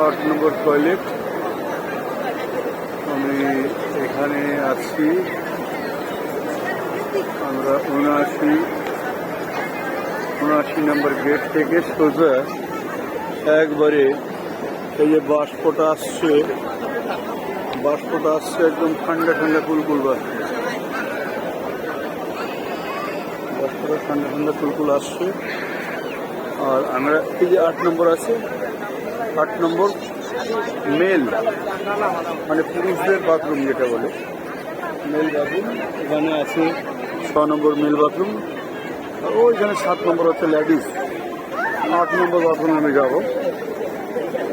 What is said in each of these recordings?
8 নম্বর toilet. আমি এখানে আছি, আমরা 79 নম্বর গেট থেকে সোজা একবারে এই যে বাষ্পটা আসছে একদম ঠান্ডা ঠান্ডা কুলকুল বাসছে, বাষ্পটা ঠান্ডা ঠান্ডা কুলকুল আসছে। আর আমরা এই যে 8 নম্বর আছে, 8 নম্বর মেল মানে পুরুষদের বাথরুম যেটা বলে মেল বাথরুম, এখানে আছে 6 নম্বর মেল বাথরুম। ওইখানে 7 নম্বর হচ্ছে লেডিস। 8 নম্বর বাথরুমে আমি যাবো।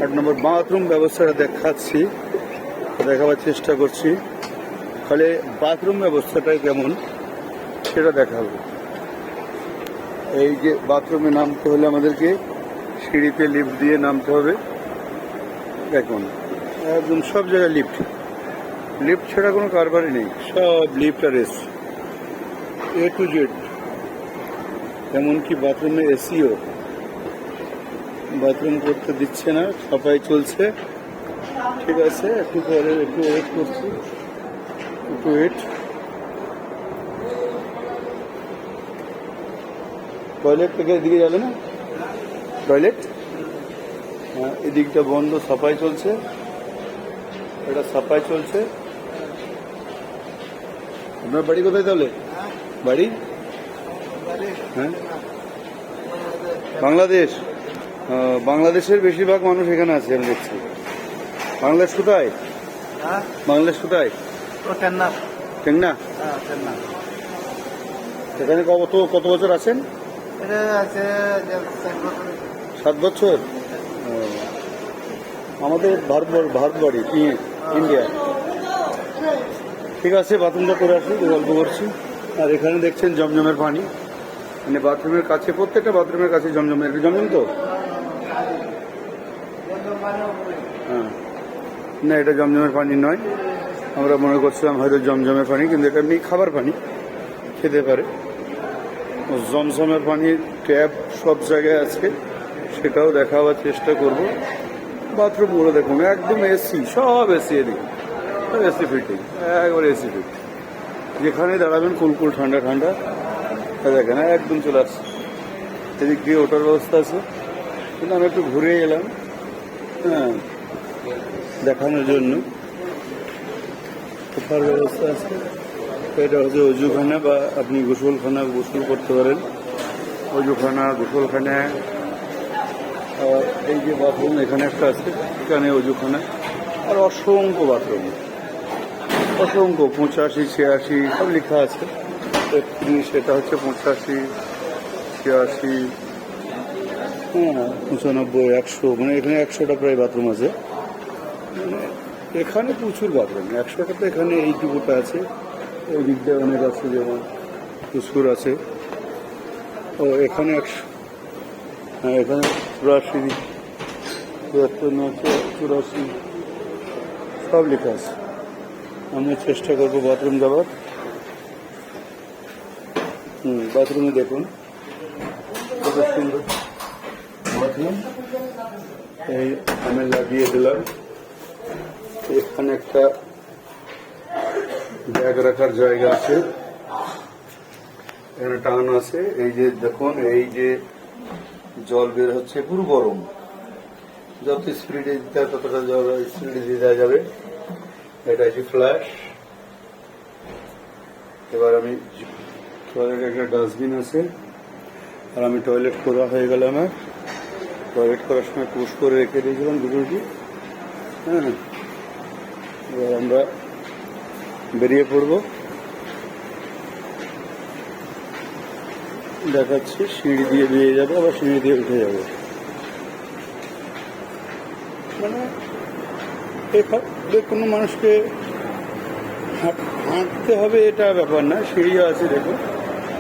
8 নম্বর বাথরুম ব্যবস্থাটা দেখাবার চেষ্টা করছি, তাহলে বাথরুম ব্যবস্থাটাই কেমন সেটা দেখাবো। এই যে বাথরুমে নামতে হলে আমাদেরকে সিঁড়িতে লিফট দিয়ে নামতে হবে। দেখুন একদম সব জায়গায় লিফট ছাড়া কোনো কারবারই নেই, সব লিফট আর এসি A to Z। এমনকি বাথরুমে এসিও, বাথরুম করতে দিচ্ছে না, সাফাই চলছে। ঠিক আছে, একটু পরে একটু ওয়েট করছি, একটু ওয়েট। টয়লেট থেকে এদিকে যাবে না, টয়লেট হ্যাঁ এদিকটা বন্ধ, সাফাই চলছে, এটা সাফাই চলছে। আপনার বাড়ি কোথায় তাহলে? বাড়ি হ্যাঁ বাংলাদেশ। বাংলাদেশের বেশিরভাগ মানুষ এখানে আছে আমি দেখছি। বাংলাদেশ কোথায়? বাংলাদেশ কোথায়? টেকনা। এখানে কত বছর আছেন? 7 বছর। আমাদের ভারত বাড়ি ইন্ডিয়া। ঠিক আছে, বাথরুমটা করে আসি, গল্প করছি। আর এখানে দেখছেন জমজমের পানি, মানে বাথরুমের কাছে, প্রত্যেকটা বাথরুমের কাছে জমজমের। জমজম তো হ্যাঁ, না এটা জমজমের পানি নয়, আমরা মনে করছিলাম হয়তো জমজমের পানি, কিন্তু এটা এমনি খাবার পানি, খেতে পারে। জমজমের পানির ট্যাপ সব জায়গায় আছে, সেটাও দেখাবার চেষ্টা করব। বাথরুমগুলো দেখুন একদম এসি, সব এসি, এদিকে এসি ফিটিং, একবার এসি ফিট। যেখানে দাঁড়াবেন কুলকুল ঠান্ডা ঠান্ডা। দেখেন একদম চলে আসছে, এদিক দিয়ে ওঠার ব্যবস্থা আছে, কিন্তু আমি একটু ঘুরে এলাম হ্যাঁ দেখানোর জন্য। ওঠার ব্যবস্থা আছে, এটা হচ্ছে অজুখানা, বা আপনি গোসল করতে পারেন। অজুখানা, গোসলখানা। আর এই যে বাথরুম এখানে একটা আছে, এখানে অজুখানা। আর অসংখ্য বাথরুম, অসংখ্য, 85, 86 সব লেখা আছে। 31 এটা হচ্ছে 85, 86 হ্যাঁ 95, 100, মানে এখানে 100টা প্রায় বাথরুম আছে। এখানে প্রচুর বাথরুম, 100টা তো এখানে এইটুকুটা আছে। ওই দিক দিয়ে অনেক আছে, যেমন প্রচুর আছে। ও এখানে 100, হ্যাঁ এখানে 84, 84 সব লেখা আছে। আমি চেষ্টা করবো বাথরুম যাবার। বাথরুমে দেখুন কত সুন্দর বাথরুম। এই আমি লাগিয়ে দিলাম। এখানে একটা ব্যাগ রাখার জায়গা আছে, এখানে টাঙানো আছে। এই যে দেখুন, এই যে জল বের হচ্ছে পুরো গরম, যত স্পিডে দিতে হয় ততটা জল স্পিডে দিয়ে দেওয়া যাবে। এটা হচ্ছে ফ্ল্যাশ। এবার আমি টয়লেটে একটা ডাস্টবিন আছে, আর আমি টয়লেট করা হয়ে গেল। আমার টয়লেট করার সময় পুশ করে রেখে দিয়েছিলাম দুটোটি হ্যাঁ। এবার আমরা বেরিয়ে পড়ব। দেখাচ্ছি, সিঁড়ি দিয়ে বেরিয়ে যাবো, আবার সিঁড়ি দিয়ে উঠে যাবো। মানে কোনো মানুষকে হাঁটতে হবে এটা ব্যাপার না, সিঁড়িও আছে, দেখুন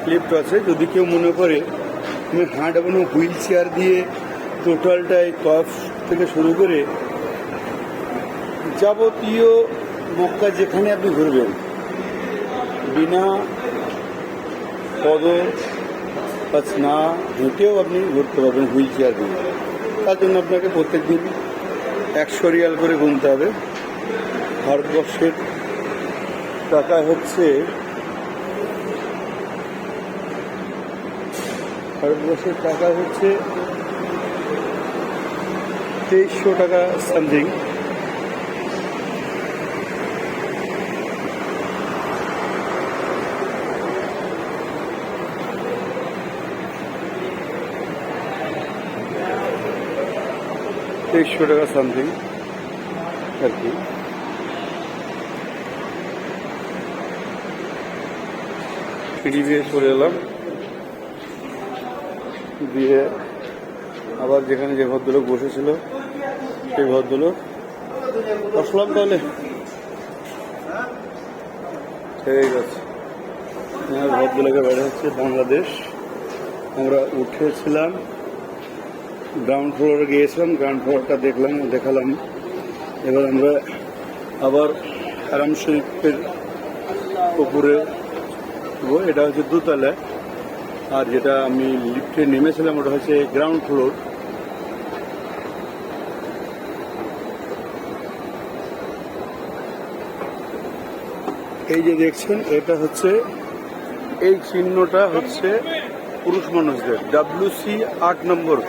লিফট আছে। যদি কেউ মনে করে আমি হাঁটবো না, হুইল চেয়ার দিয়ে টোটালটাই টপ থেকে শুরু করে যাবতীয় মক্কা যেখানে আপনি ঘুরবেন বিনা না হেঁটেও আপনি ঘুরতে পারবেন হুইল চেয়ার দিয়ে। তার জন্য আপনাকে প্রত্যেক দিন 100 রিয়াল করে গুনতে হবে। ভারতবর্ষের টাকা হচ্ছে 2300 টাকা সামথিং। টাকা সামথিং আর কি। সিঁড়ি দিয়ে চলে এলাম, দিয়ে আবার যেখানে যে ভদ্রলোক বসেছিল সেই ভদ্রলোক আসলাম। তাহলে ঠিক আছে, ভদ্রলোকের বাড়ি হচ্ছে বাংলাদেশ। আমরা উঠেছিলাম, গ্রাউন্ড ফ্লোরে গিয়েছিলাম, গ্রাউন্ড ফ্লোরটা দেখালাম। এবার আমরা আবার হারাম শরীফের উপরে, এটা হচ্ছে দোতলা, আর যেটা আমি লিফটে নেমেছিলাম ওটা হচ্ছে গ্রাউন্ড ফ্লোর। এই যে দেখছেন, এটা হচ্ছে, এই চিহ্নটা হচ্ছে পুরুষ মানুষদের, WC 8 নম্বর।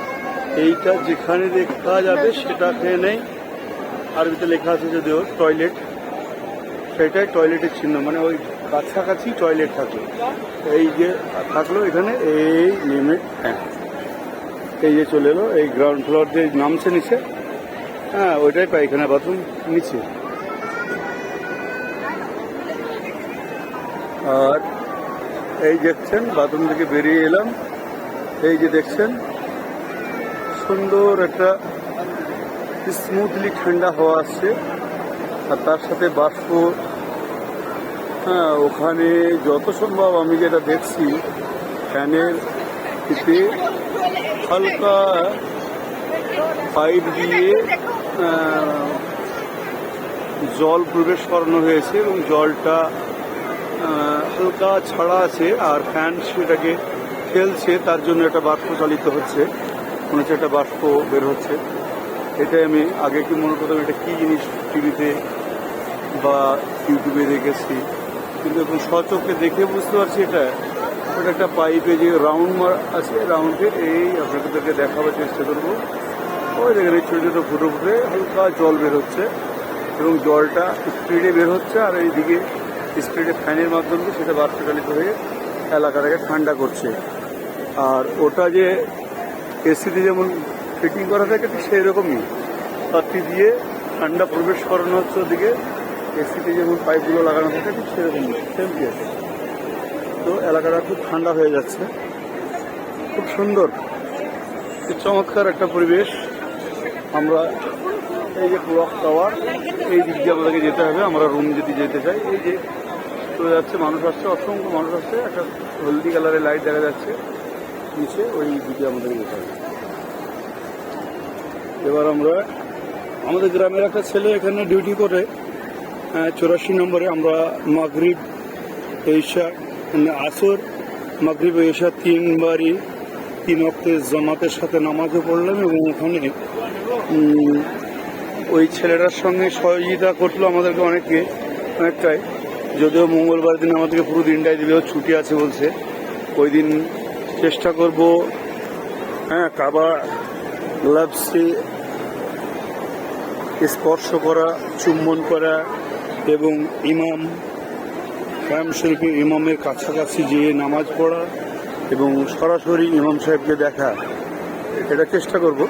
এইটা যেখানে দেখা যাবে সেটাকে নেই, আরবিতে লেখা আছে যদিও টয়লেট, সেটাই টয়লেটের চিহ্ন, মানে ওই কাছাকাছি টয়লেট থাকলো। এই যে থাকলো এখানে, এই নেমে এই যে চলে এলো, এই গ্রাউন্ড ফ্লোর যে নামছে নিচে, হ্যাঁ ওইটাই পায়খানা বাথরুম নিচে। আর এই দেখছেন বাথরুম থেকে বেরিয়ে এলাম, এই যে দেখছেন সুন্দর একটা স্মুথলি ঠান্ডা হাওয়া আসছে, আর তার সাথে বাষ্প। হ্যাঁ, ওখানে যত সম্ভব আমি যেটা দেখছি, ফ্যানের থেকে হালকা পাইপ দিয়ে জল প্রবেশ করানো হয়েছে এবং জলটা হালকা ছাড়া আছে, আর ফ্যান সেটাকে খেলছে, তার জন্য একটা বাষ্প চালিত হচ্ছে, মনে হচ্ছে একটা বাষ্প বের হচ্ছে। এটাই আমি আগে কি মনে করতাম এটা কী জিনিস, টিভিতে বা ইউটিউবে দেখেছি, কিন্তু এখন স্বচক্ষে দেখে বুঝতে পারছি এটা একটা পাইপে যে রাউন্ড আছে, রাউন্ডে এই আপনাদেরকে দেখাবার চেষ্টা করবো। ওই দেখেন এই ছোটো ছোটো ফুটো ফুটে হালকা জল বের হচ্ছে এবং জলটা স্পিডে বের হচ্ছে, আর এইদিকে স্পিডে ফ্যানের মাধ্যমে সেটা বাষ্পচালিত হয়ে এলাকাটাকে ঠান্ডা করছে। আর ওটা যে এসিতে যেমন ফিটিং করা থাকে ঠিক সেই রকমই পাতি দিয়ে ঠান্ডা প্রবেশ করানো হচ্ছে ওদিকে, এসিতে যেমন পাইপগুলো লাগানো থাকে ঠিক সেরকমই সেম কেস। তো এলাকাটা খুব ঠান্ডা হয়ে যাচ্ছে, খুব সুন্দর, খুব চমৎকার একটা পরিবেশ। আমরা এই যে ক্লক টাওয়ার, এই দিক দিয়ে আমাদেরকে যেতে হবে, আমরা রুম যদি যেতে চাই। এই যে চলে যাচ্ছে, মানুষ আসছে, অসংখ্য মানুষ আসছে, একটা হলদি কালারের লাইট দেখা যাচ্ছে নিচে, ওই দিকে আমাদেরকে যেতে হবে। এবার আমরা, আমাদের গ্রামের একটা ছেলে এখানে ডিউটি করে 84 নম্বরে। আমরা মাগরিব ঈশা, আসর মাগরিব ঈশা 3 ওয়াক্তে জামাতের সাথে নামাজও পড়লাম, এবং ওখানে ওই ছেলেটার সঙ্গে সহযোগিতা করলো আমাদেরকে অনেকটাই, যদিও মঙ্গলবার দিন আমাদেরকে পুরো দিনটাই দিলেও ছুটি আছে বলছে। ওই দিন চেষ্টা করব কাবা গ্লাভসে স্পর্শ করা, চুম্বন করা, এবং হারাম শরীফের ইমামের কাছাকাছি যেয়ে নামাজ পড়া এবং সরাসরি ইমাম সাহেবকে দেখা, এটা চেষ্টা করব।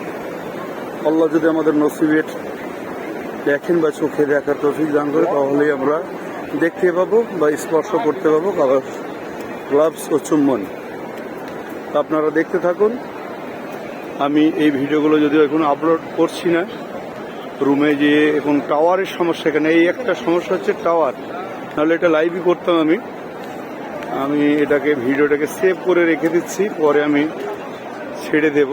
আল্লাহ যদি আমাদের নসিবের দেখেন বা চোখে দেখার তৌফিক দান করে, তাহলেই আমরা দেখতে পাবো বা স্পর্শ করতে পাবো কাবার গ্লাভস ও চুম্বন। আপনারা দেখতে থাকুন। আমি এই ভিডিওগুলো যদিও এখন আপলোড করছি না, রুমে যেয়ে এখন টাওয়ারের সমস্যা, এখানে এই একটা সমস্যা হচ্ছে টাওয়ার, নাহলে এটা লাইভই করতাম। আমি এটাকে ভিডিওটাকে সেভ করে রেখে দিচ্ছি, পরে আমি ছেড়ে দেব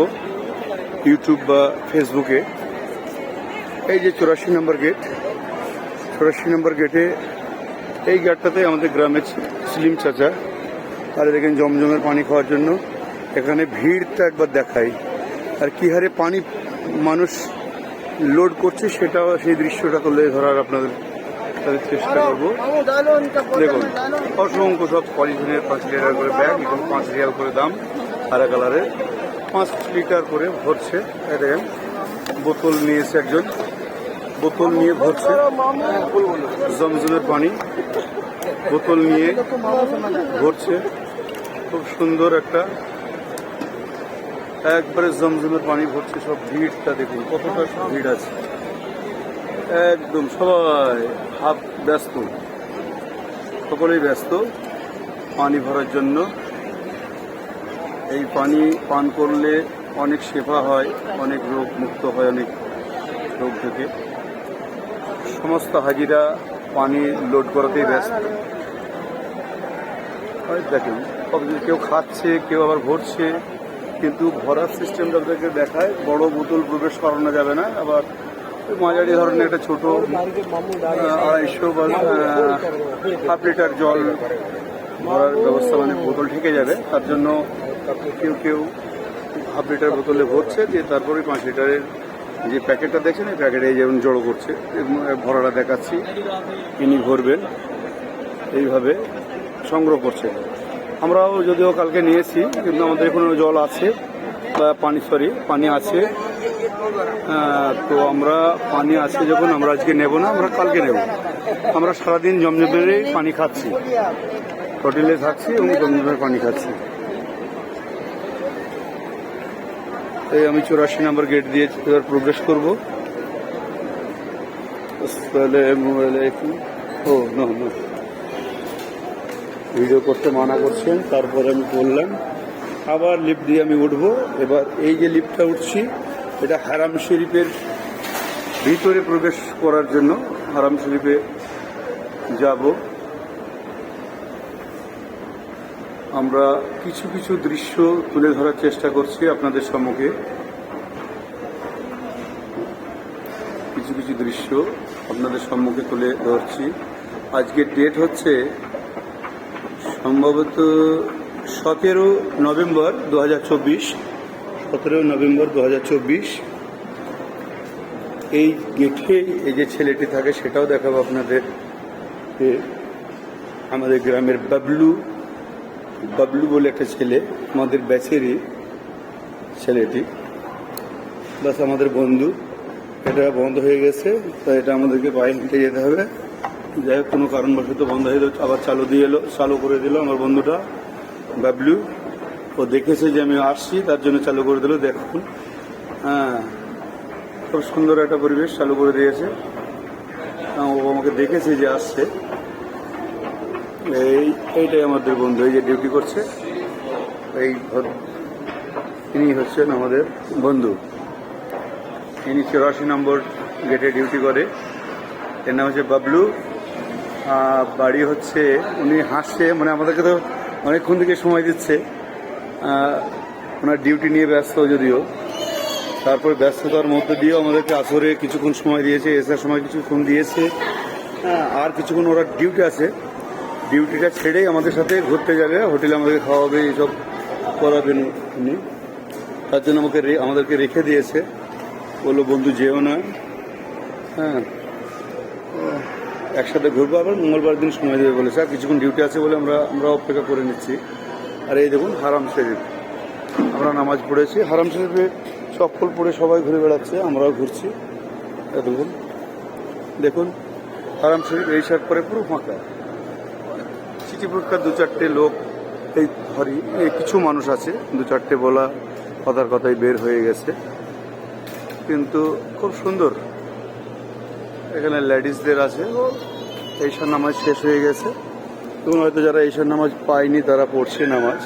ইউটিউব বা ফেসবুকে। এই যে 84 নম্বর গেট, 84 নম্বর গেটে, এই গেটটাতে আমাদের গ্রামের স্লিম চাচা, আর দেখেন জমজমের পানি খাওয়ার জন্য এখানে ভিড়টা একবার দেখাই, আর কি হারে পানি মানুষ লোড করছে সেটা, সেই দৃশ্যটা তুলে ধরার আপনাদের চেষ্টা করবো। দেখুন অসংখ্য সব পলিথিনের 5 লিটার করে ব্যাগ, এবং 5 রিয়াল করে দাম, সাদা কালারের 5 লিটার করে ভরছে। দেখেন বোতল নিয়েছে একজন, বোতল নিয়ে ভরছে জমজমের পানি, বোতল নিয়ে ভরছে। খুব সুন্দর একটা একবারে জমজমের পানি ভরছে। সব ভিড়টা দেখুন কতটা ভিড় আছে, একদম সবাই ব্যস্ত, সকলেই ব্যস্ত পানি ভরার জন্য। এই পানি পান করলে অনেক শেফা হয়, অনেক রোগ মুক্ত হয়, অনেক রোগ থেকে। সমস্ত হাজিরা পানি লোড করাতেই ব্যস্ত। দেখেন কেউ খাচ্ছে, কেউ আবার ভরছে, কিন্তু ভরার সিস্টেমটা আপনাদেরকে দেখায়। বড় বোতল প্রবেশ করানো যাবে না, আবার মাঝারি ধরনের একটা ছোট 250 বা 1/2 লিটার জল ভরার ব্যবস্থা, মানে বোতল ঢেকে যাবে, তার জন্য কেউ কেউ 1/2 লিটার বোতলে ভরছে, দিয়ে তারপরে 5 লিটারের যে প্যাকেটটা দেখছেন এই প্যাকেটে যেমন জড়ো করছে, ভরাটা দেখাচ্ছি। ইনি ভরবেন, এইভাবে সংগ্রহ করছে। আমরাও যদিও কালকে নিয়েছি, কিন্তু আমাদের এখনো জল আছে, বা পানি আছে। তো আমরা পানি আছে যখন, আমরা আজকে নেব না, আমরা কালকে নেব। আমরা সারাদিন জমজমেরই পানি খাচ্ছি, হোটেলে থাকছি এবং জমজমের পানি খাচ্ছি। এই আমি 84 নম্বর গেট দিয়ে এবার প্রবেশ করবো। তাহলে মোবাইলে একটু ভিডিও করতে মানা করছেন, তারপরে আমি বললাম আবার লিফট দিয়ে আমি উঠবো। এবার এই যে লিফটটা উঠছি, এটা হারাম শরীফের ভিতরে প্রবেশ করার জন্য, হারাম শরীফে যাব। আমরা কিছু কিছু দৃশ্য তুলে ধরার চেষ্টা করছি আপনাদের সম্মুখে। কিছু কিছু দৃশ্য আপনাদের সম্মুখে তুলে ধরছি। আজকের ডেট হচ্ছে সম্ভবত 17 নভেম্বর 2024। 17 নভেম্বর 2024। এই গেটে এই যে ছেলেটি থাকে সেটাও দেখাবো আপনাদের। আমাদের গ্রামের বাবলু বলে একটা ছেলে, আমাদের ব্যাচেরই ছেলেটি, বাস আমাদের বন্ধু। এটা বন্ধ হয়ে গেছে, তো এটা আমাদেরকে পায়ে হেঁটে যেতে হবে। যাই হোক, কোনো কারণবশত বন্ধ হয়ে আবার চালু করে দিল আমার বন্ধুটা বাবলু। ও দেখেছে যে আমি আসছি, তার জন্য চালু করে দিল। দেখুন, হ্যাঁ, খুব সুন্দর একটা পরিবেশ চালু করে দিয়েছে। ও আমাকে দেখেছে যে আসছে। এইটাই আমাদের বন্ধু, এই যে ডিউটি করছে, ইনি হচ্ছেন আমাদের বন্ধু। ইনি 84 নম্বর গেটে ডিউটি করে। এর নাম হচ্ছে বাবলু। বাড়ি হচ্ছে, উনি হাসছে, মানে আমাদেরকে তো অনেকক্ষণ থেকে সময় দিচ্ছে। ওনার ডিউটি নিয়ে ব্যস্ত যদিও, তারপর ব্যস্ততার মধ্যে দিয়েও আমাদেরকে আসরে কিছুক্ষণ সময় দিয়েছে, এসার সময় কিছুক্ষণ দিয়েছে। আর কিছুক্ষণ ওরা ডিউটি আছে, ডিউটিটা ছেড়েই আমাদের সাথে ঘুরতে যাবে, হোটেলে আমাদেরকে খাওয়াবে, এইসব করাবেন উনি। তার জন্য আমাদেরকে রেখে দিয়েছে, বললো বন্ধু যেও না, হ্যাঁ একসাথে ঘুরবো, আবার মঙ্গলবার দিন সময় দেবে বলেছে। আর কিছুক্ষণ ডিউটি আছে বলে আমরা অপেক্ষা করে নিচ্ছি। আর এই দেখুন হারাম শরীফ, আমরা নামাজ পড়েছি, হারাম শরীফে চপ্পল পরে সবাই ঘুরে বেড়াচ্ছে, আমরাও ঘুরছি। দেখুন হারাম শরীফ এই শার্ট পরে পুরো ফাঁকা। চিঠি পরীক্ষার 2-4টে লোক, এই কিছু মানুষ আছে, 2-4টে বলা কথাই বের হয়ে গেছে, কিন্তু খুব সুন্দর। এখানে লেডিসদের আছে, ঈশার নামাজ শেষ হয়ে গেছে, এবং হয়তো যারা ঈশার নামাজ পায়নি তারা পড়ছে নামাজ।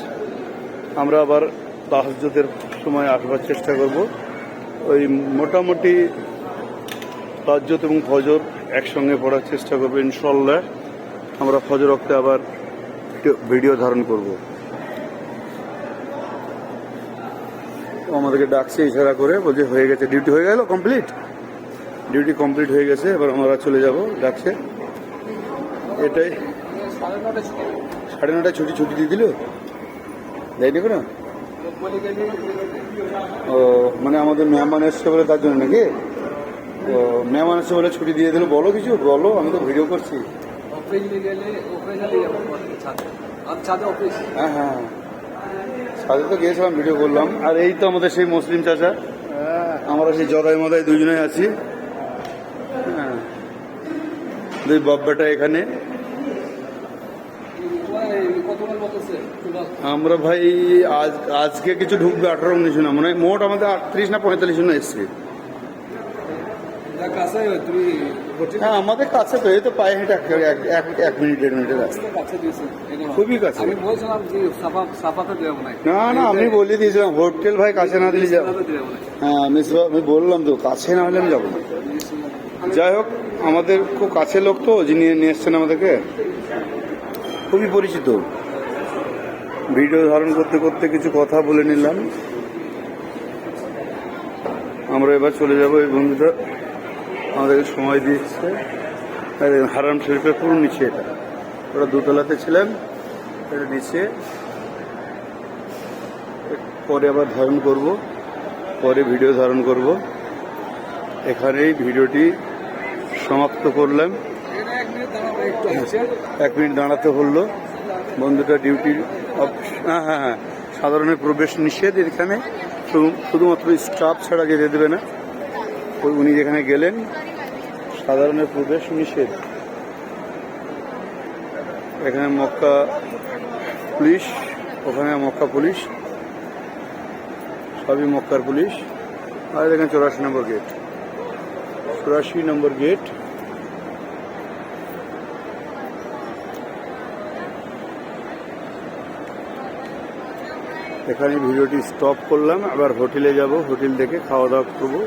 আমরা আবার তাহাজ্জুদের সময় আসবার চেষ্টা করব। ওই মোটামুটি তাহাজ্জুদ এবং ফজর একসঙ্গে পড়ার চেষ্টা করবো ইনশাল্লাহ। আমরা ফজর ওয়াক্তে আবার ভিডিও ধারণ করব। আমাদেরকে ডাকছে ইশারা করে, বলছে হয়ে গেছে, ডিউটি হয়ে গেল কমপ্লিট, ডিউটি কমপ্লিট হয়ে গেছে, এবার আমরা চলে যাব। ডাকছে, এটাই 9:30 ছুটি দিয়ে দিল, দেয়নি কোনো? ও মানে আমাদের মেহমান এসছে বলে তার জন্য নাকি? ও মেহমান আছে বলে ছুটি দিয়ে দিল, বলো কিছু বলো, আমি তো ভিডিও করছি। হ্যাঁ হ্যাঁ, সাথে তো গিয়েছিলাম, ভিডিও করলাম। আর এই তো আমাদের সেই মুসলিম চাচা, আমরা সেই জদাই মদাই দুজনেই আছি। হ্যাঁ, দুই বাপ বেটা এখানে। আমরা ভাই আজকে কিছু ঢুকবে 18-19 জন, মানে মোট আমাদের 38 না 45 জন এসছে। হ্যাঁ আমাদের কাছে তো, এই তো পায়ে হেঁটে 1 মিনিট 1.5 মিনিটের রাস্তা, খুবই কাছে। না না, আমি বলে দিয়েছিলাম হোটেল ভাই কাছে না দিলে যাবো। হ্যাঁ আমি বললাম তো কাছে না হলে আমি যাবো না। যাই হোক, আমাদের খুব কাছের লোক তো, যিনি নিয়ে এসছেন আমাদেরকে, খুবই পরিচিত। ভিডিও ধারণ করতে করতে কিছু কথা বলে নিলাম। আমরা এবার চলে যাব। এই বন্ধুটা আমাদেরকে সময় দিচ্ছে। হারাম শরীফের পুরো নিচে, এটা ওরা দোতলাতে ছিলেন, এটা নিচে। পরে আবার ধারণ করব, পরে ভিডিও ধারণ করব। এখানেই ভিডিওটি সমাপ্ত করলাম। 1 মিনিট দাঁড়াতে হলো। বন্ধুটা ডিউটির, হ্যাঁ হ্যাঁ হ্যাঁ, সাধারণের প্রবেশ নিষেধ এখানে, শুধুমাত্র স্টাফ ছাড়া যেতে দেবে না। ওই উনি যেখানে গেলেন, সাধারণের প্রবেশ নিষেধ। এখানে মক্কা পুলিশ, ওখানে মক্কা পুলিশ, সবই মক্কার পুলিশ। আর এখানে 84 নম্বর গেট, 84 নম্বর গেট। এখানে ভিডিওটি স্টপ করলাম। আবার হোটেলে যাব, হোটেল থেকে খাওয়া দাওয়া করবো।